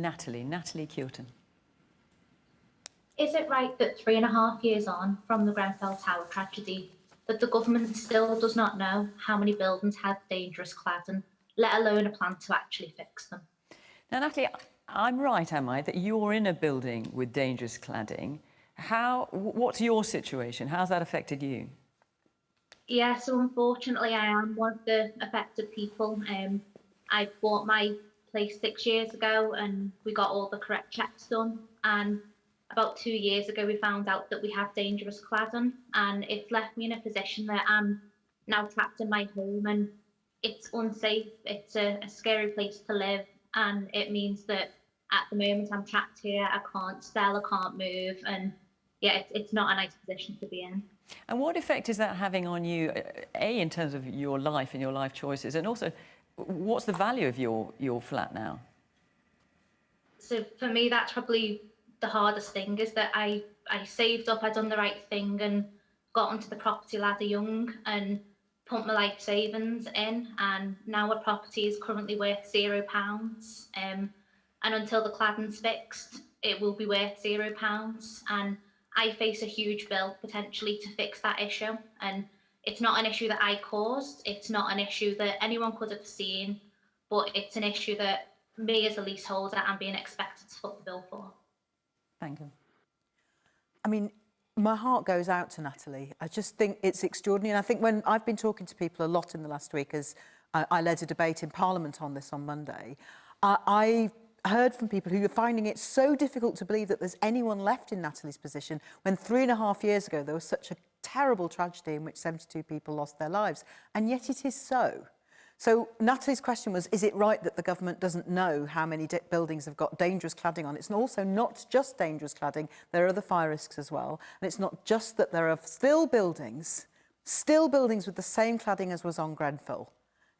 Natalie Cureton. Is it right that 3.5 years on from the Grenfell Tower tragedy, that the government still does not know how many buildings had dangerous cladding, let alone a plan to actually fix them? Now, Natalie, I'm right, am I, that you're in a building with dangerous cladding? What's your situation? How's that affected you? Yeah, so unfortunately I am one of the affected people. I bought my place 6 years ago and we got all the correct checks done. And about 2 years ago, we found out that we have dangerous cladding, and it's left me in a position that I'm now trapped in my home, and it's unsafe. It's a scary place to live, and it means that at the moment I'm trapped here. I can't sell, I can't move, and yeah, it's not a nice position to be in. And what effect is that having on you, A, in terms of your life and your life choices, and also what's the value of your flat now? So for me, that's probably the hardest thing, is that I saved up, I'd done the right thing and got onto the property ladder young and put my life savings in, and now a property is currently worth £0. And until the cladding's fixed, it will be worth £0. And I face a huge bill potentially to fix that issue. And it's not an issue that I caused, it's not an issue that anyone could have seen, but it's an issue that me as a leaseholder am being expected to foot the bill for. Thank you. I mean, my heart goes out to Natalie. I just think it's extraordinary. And I think when I've been talking to people a lot in the last week, as I led a debate in Parliament on this on Monday, I heard from people who are finding it so difficult to believe that there's anyone left in Natalie's position when 3.5 years ago there was such a terrible tragedy in which 72 people lost their lives. And yet it is so. So Natalie's question was, is it right that the government doesn't know how many buildings have got dangerous cladding on? It's also not just dangerous cladding, there are other fire risks as well. And it's not just that there are still buildings with the same cladding as was on Grenfell,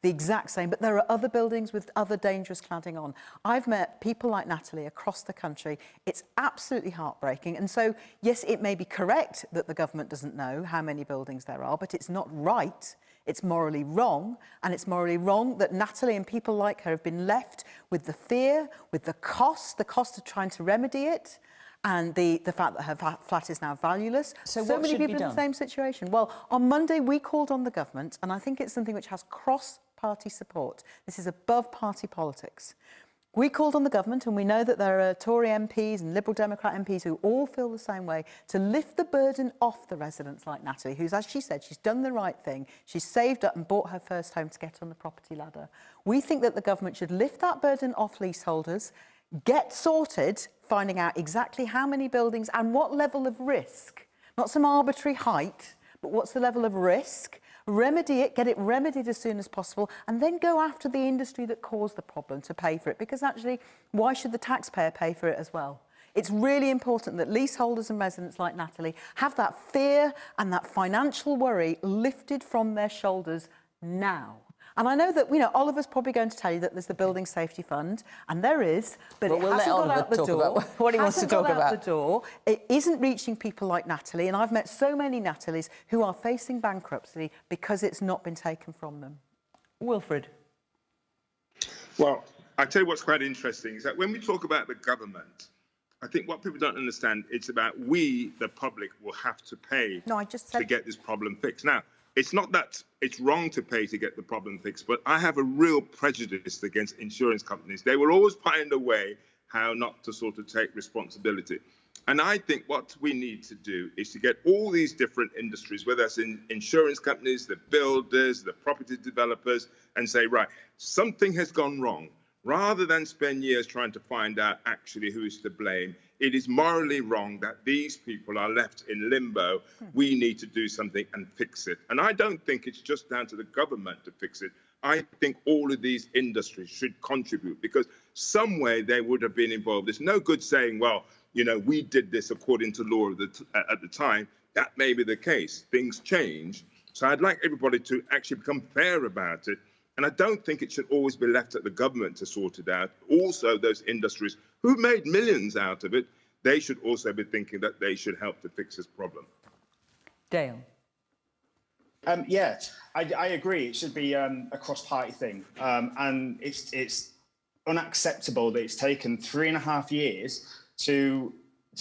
the exact same, but there are other buildings with other dangerous cladding on. I've met people like Natalie across the country. It's absolutely heartbreaking. And so, yes, it may be correct that the government doesn't know how many buildings there are, but it's not right. It's morally wrong, and it's morally wrong that Natalie and people like her have been left with the fear, with the cost of trying to remedy it, and the fact that her flat is now valueless. So what many people in the same situation. Well, on Monday we called on the government, and I think it's something which has cross-party support. This is above party politics. We called on the government, and we know that there are Tory MPs and Liberal Democrat MPs who all feel the same way, to lift the burden off the residents like Natalie, who's, as she said, she's done the right thing. She's saved up and bought her first home to get on the property ladder. We think that the government should lift that burden off leaseholders, get sorted, finding out exactly how many buildings and what level of risk, not some arbitrary height, but what's the level of risk, remedy it, get it remedied as soon as possible, and then go after the industry that caused the problem to pay for it. Because actually, why should the taxpayer pay for it as well? It's really important that leaseholders and residents like Natalie have that fear and that financial worry lifted from their shoulders now. And I know that, you know, Oliver's probably going to tell you that there's the Building Safety Fund, and there is, but it hasn't got out the door. What he wants to talk about. The door. It isn't reaching people like Natalie, and I've met so many Natalies who are facing bankruptcy because it's not been taken from them. Wilfred. Well, I tell you what's quite interesting is that when we talk about the government, I think what people don't understand, it's about we, the public, will have to pay to get this problem fixed. Now, it's not that it's wrong to pay to get the problem fixed, but I have a real prejudice against insurance companies. They will always find a way how not to sort of take responsibility. And I think what we need to do is to get all these different industries, whether it's in insurance companies, the builders, the property developers, and say, right, something has gone wrong. Rather than spend years trying to find out actually who is to blame, it is morally wrong that these people are left in limbo. We need to do something and fix it. And I don't think it's just down to the government to fix it. I think all of these industries should contribute, because some way they would have been involved. There's no good saying, well, you know, we did this according to law at the time. That may be the case. Things change. So I'd like everybody to actually become fair about it. And I don't think it should always be left at the government to sort it out. Also, those industries who made millions out of it, they should also be thinking that they should help to fix this problem. Dale. Yeah, I agree. It should be a cross-party thing, and it's unacceptable that it's taken 3.5 years to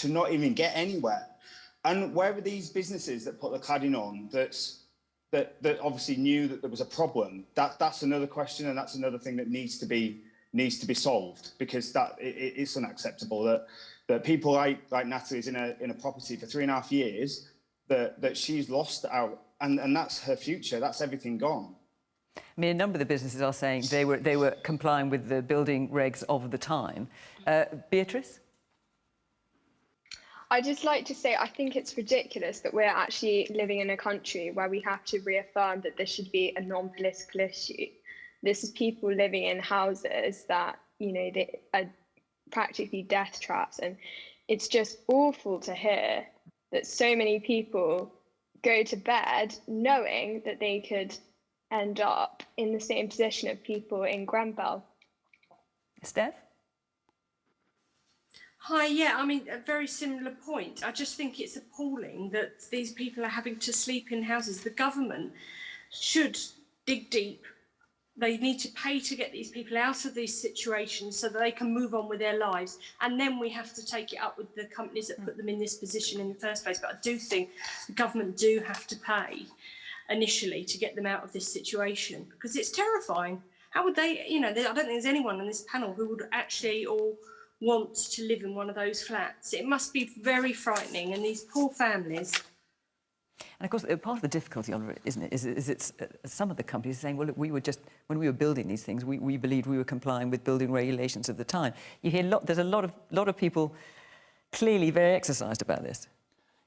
not even get anywhere. And where were these businesses that put the cladding on that obviously knew that there was a problem? That's another question, and that's another thing that needs to be solved, because it's unacceptable that people like Natalie's in a property for 3.5 years that she's lost out, and that's her future. That's everything gone. I mean, a number of the businesses are saying they were complying with the building regs of the time. Beatrice? I'd just like to say I think it's ridiculous that we're actually living in a country where we have to reaffirm that this should be a non-political issue. This is people living in houses that, you know, they are practically death traps, and it's just awful to hear that so many people go to bed knowing that they could end up in the same position of people in Grenfell. Steph? Hi, yeah, I mean, a very similar point. I just think it's appalling that these people are having to sleep in houses. The government should dig deep. They need to pay to get these people out of these situations so that they can move on with their lives. And then we have to take it up with the companies that put them in this position in the first place. But I do think the government do have to pay initially to get them out of this situation, because it's terrifying. How would they, you know, I don't think there's anyone on this panel who would actually all want to live in one of those flats. It must be very frightening, and these poor families. And of course, part of the difficulty, Oliver, isn't it, is it's some of the companies are saying, well, look, we were just, when we were building these things, we believed we were complying with building regulations of the time. You hear there's a lot of people clearly very exercised about this.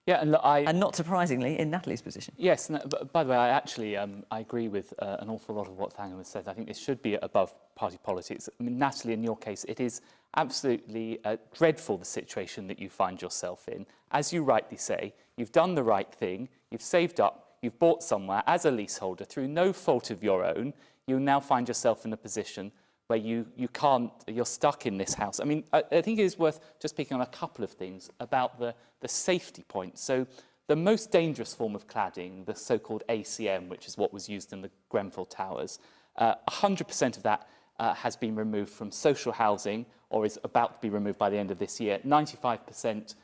Yeah, and look, and not surprisingly, in Natalie's position. Yes, and, by the way, I agree with an awful lot of what Thangam has said. I think this should be above party politics. I mean, Natalie, in your case, it is absolutely dreadful, the situation that you find yourself in. As you rightly say, you've done the right thing, you've saved up, you've bought somewhere as a leaseholder through no fault of your own. You now find yourself in a position where you're stuck in this house. I mean, I think it is worth just picking on a couple of things about the safety point. So the most dangerous form of cladding, the so-called ACM, which is what was used in the Grenfell Towers, 100% of that has been removed from social housing, or is about to be removed by the end of this year, 95%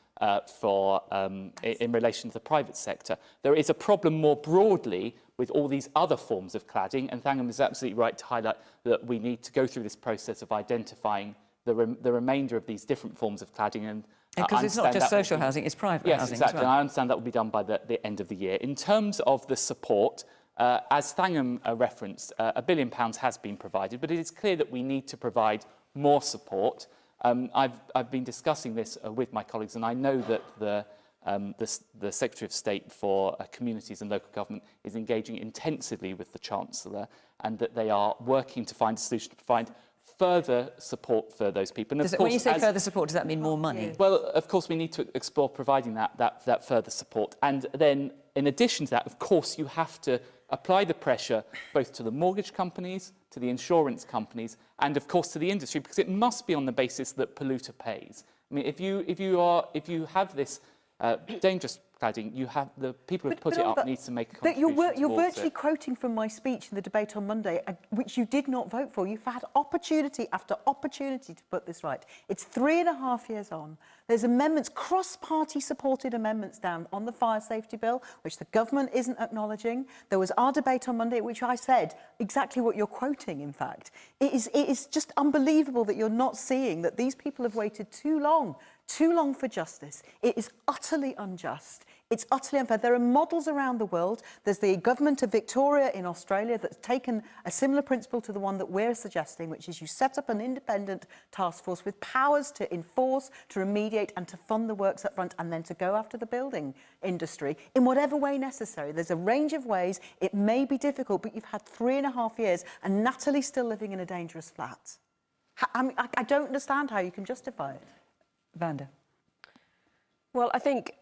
in relation to the private sector. There is a problem more broadly with all these other forms of cladding, and Thangam is absolutely right to highlight that we need to go through this process of identifying the remainder of these different forms of cladding. And because it's not just social housing, it's private housing. Yes, exactly. As well. And I understand that will be done by the end of the year. In terms of the support, as Thangam referenced, £1 billion has been provided, but it is clear that we need to provide more support. I've been discussing this with my colleagues, and I know that the Secretary of State for Communities and Local Government is engaging intensively with the Chancellor, and that they are working to find a solution to provide further support for those people. And of course, when you say further support, does that mean more money? Well, of course, we need to explore providing that further support. And then, in addition to that, of course, you have to apply the pressure both to the mortgage companies, to the insurance companies, and of course to the industry, because it must be on the basis that polluter pays. I mean, if you have this dangerous cladding, you have the people who put it up needs to make a contribution. You're virtually quoting from my speech in the debate on Monday, which you did not vote for. You've had opportunity after opportunity to put this right. It's 3.5 years on. There's amendments, cross-party supported amendments down on the fire safety bill, which the government isn't acknowledging. There was our debate on Monday, which I said exactly what you're quoting, in fact. It is just unbelievable that you're not seeing that these people have waited too long for justice. It is utterly unjust. It's utterly unfair. There are models around the world. There's the government of Victoria in Australia that's taken a similar principle to the one that we're suggesting, which is you set up an independent task force with powers to enforce, to remediate and to fund the works up front, and then to go after the building industry in whatever way necessary. There's a range of ways. It may be difficult, but you've had 3.5 years and Natalie's still living in a dangerous flat. I don't understand how you can justify it. Wanda. Well, I think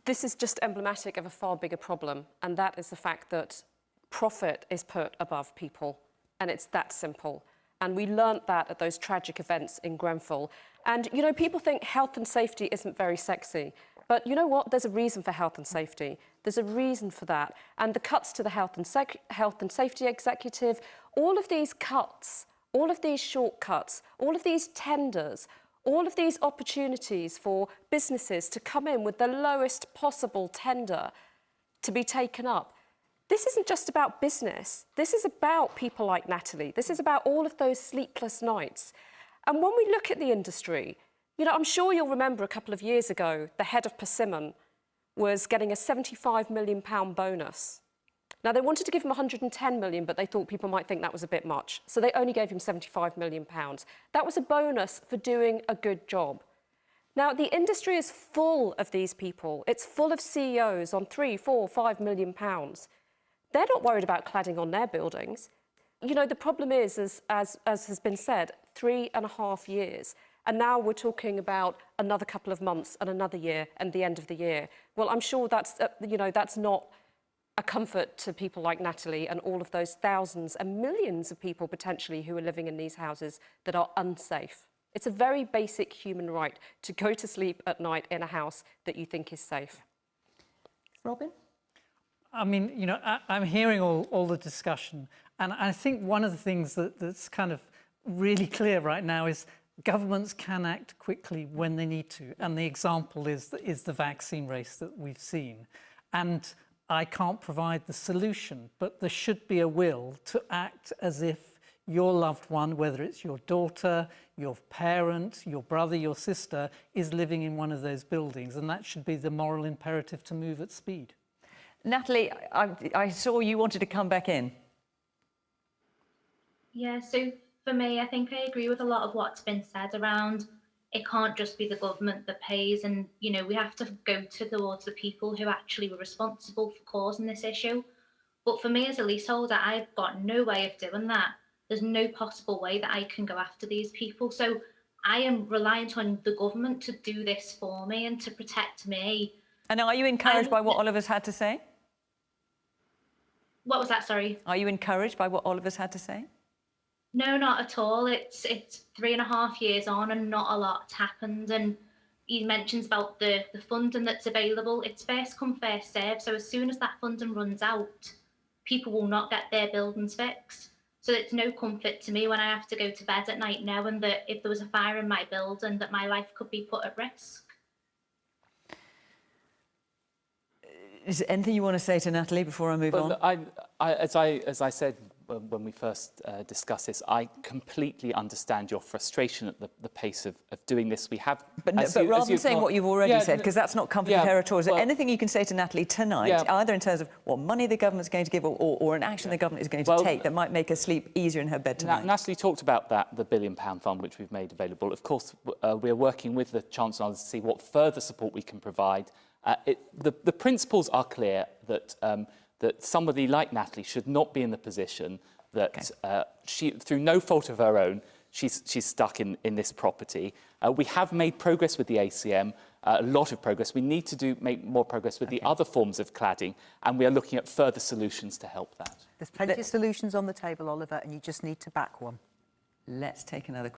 this is just emblematic of a far bigger problem, and that is the fact that profit is put above people, and it's that simple. And we learnt that at those tragic events in Grenfell. And, you know, people think health and safety isn't very sexy. But you know what? There's a reason for health and safety. There's a reason for that. And the cuts to the health and safety executive, all of these cuts, all of these shortcuts, all of these tenders, all of these opportunities for businesses to come in with the lowest possible tender to be taken up. This isn't just about business. This is about people like Natalie. This is about all of those sleepless nights. And when we look at the industry, you know, I'm sure you'll remember a couple of years ago, the head of Persimmon was getting a £75 million bonus. Now, they wanted to give him 110 million, but they thought people might think that was a bit much. So they only gave him £75 million. That was a bonus for doing a good job. Now, the industry is full of these people. It's full of CEOs on £3, £4, £5 million. They're not worried about cladding on their buildings. You know, the problem is, as has been said, 3.5 years. And now we're talking about another couple of months and another year and the end of the year. Well, I'm sure that's, you know, that's not a comfort to people like Natalie and all of those thousands and millions of people potentially who are living in these houses that are unsafe. It's a very basic human right to go to sleep at night in a house that you think is safe. Robin? I mean, you know, I'm hearing all the discussion, and I think one of the things that's kind of really clear right now is governments can act quickly when they need to, and the example is the vaccine race that we've seen. And I can't provide the solution, but there should be a will to act as if your loved one, whether it's your daughter, your parent, your brother, your sister, is living in one of those buildings, and that should be the moral imperative to move at speed. Natalie, I saw you wanted to come back in. Yeah, so for me, I think I agree with a lot of what's been said around it can't just be the government that pays, and you know, we have to go towards the people who actually were responsible for causing this issue. But for me as a leaseholder, I've got no way of doing that. There's no possible way that I can go after these people. So I am reliant on the government to do this for me and to protect me. And are you encouraged by what Oliver's had to say? What was that, sorry? Are you encouraged by what Oliver's had to say? No, not at all. It's 3.5 years on and not a lot's happened. And he mentions about the funding that's available. It's first come, first served. So as soon as that funding runs out, people will not get their buildings fixed. So it's no comfort to me when I have to go to bed at night knowing that if there was a fire in my building, that my life could be put at risk. Is there anything you want to say to Natalie before I move on? As I said when we first discussed this, I completely understand your frustration at the pace of doing this. We have, but rather than saying what you've already said, because that's not comforting territory, is there anything you can say to Natalie tonight, either in terms of what money the government's going to give or an action the government is going to take that might make her sleep easier in her bed tonight? Natalie talked about the £1 billion fund which we've made available. Of course, we're working with the Chancellor to see what further support we can provide. The principles are clear that that somebody like Natalie should not be in the position that she, through no fault of her own, she's stuck in this property. We have made progress with the ACM, a lot of progress. We need to make more progress with the other forms of cladding, and we are looking at further solutions to help that. There's plenty of solutions on the table, Oliver, and you just need to back one. Let's take another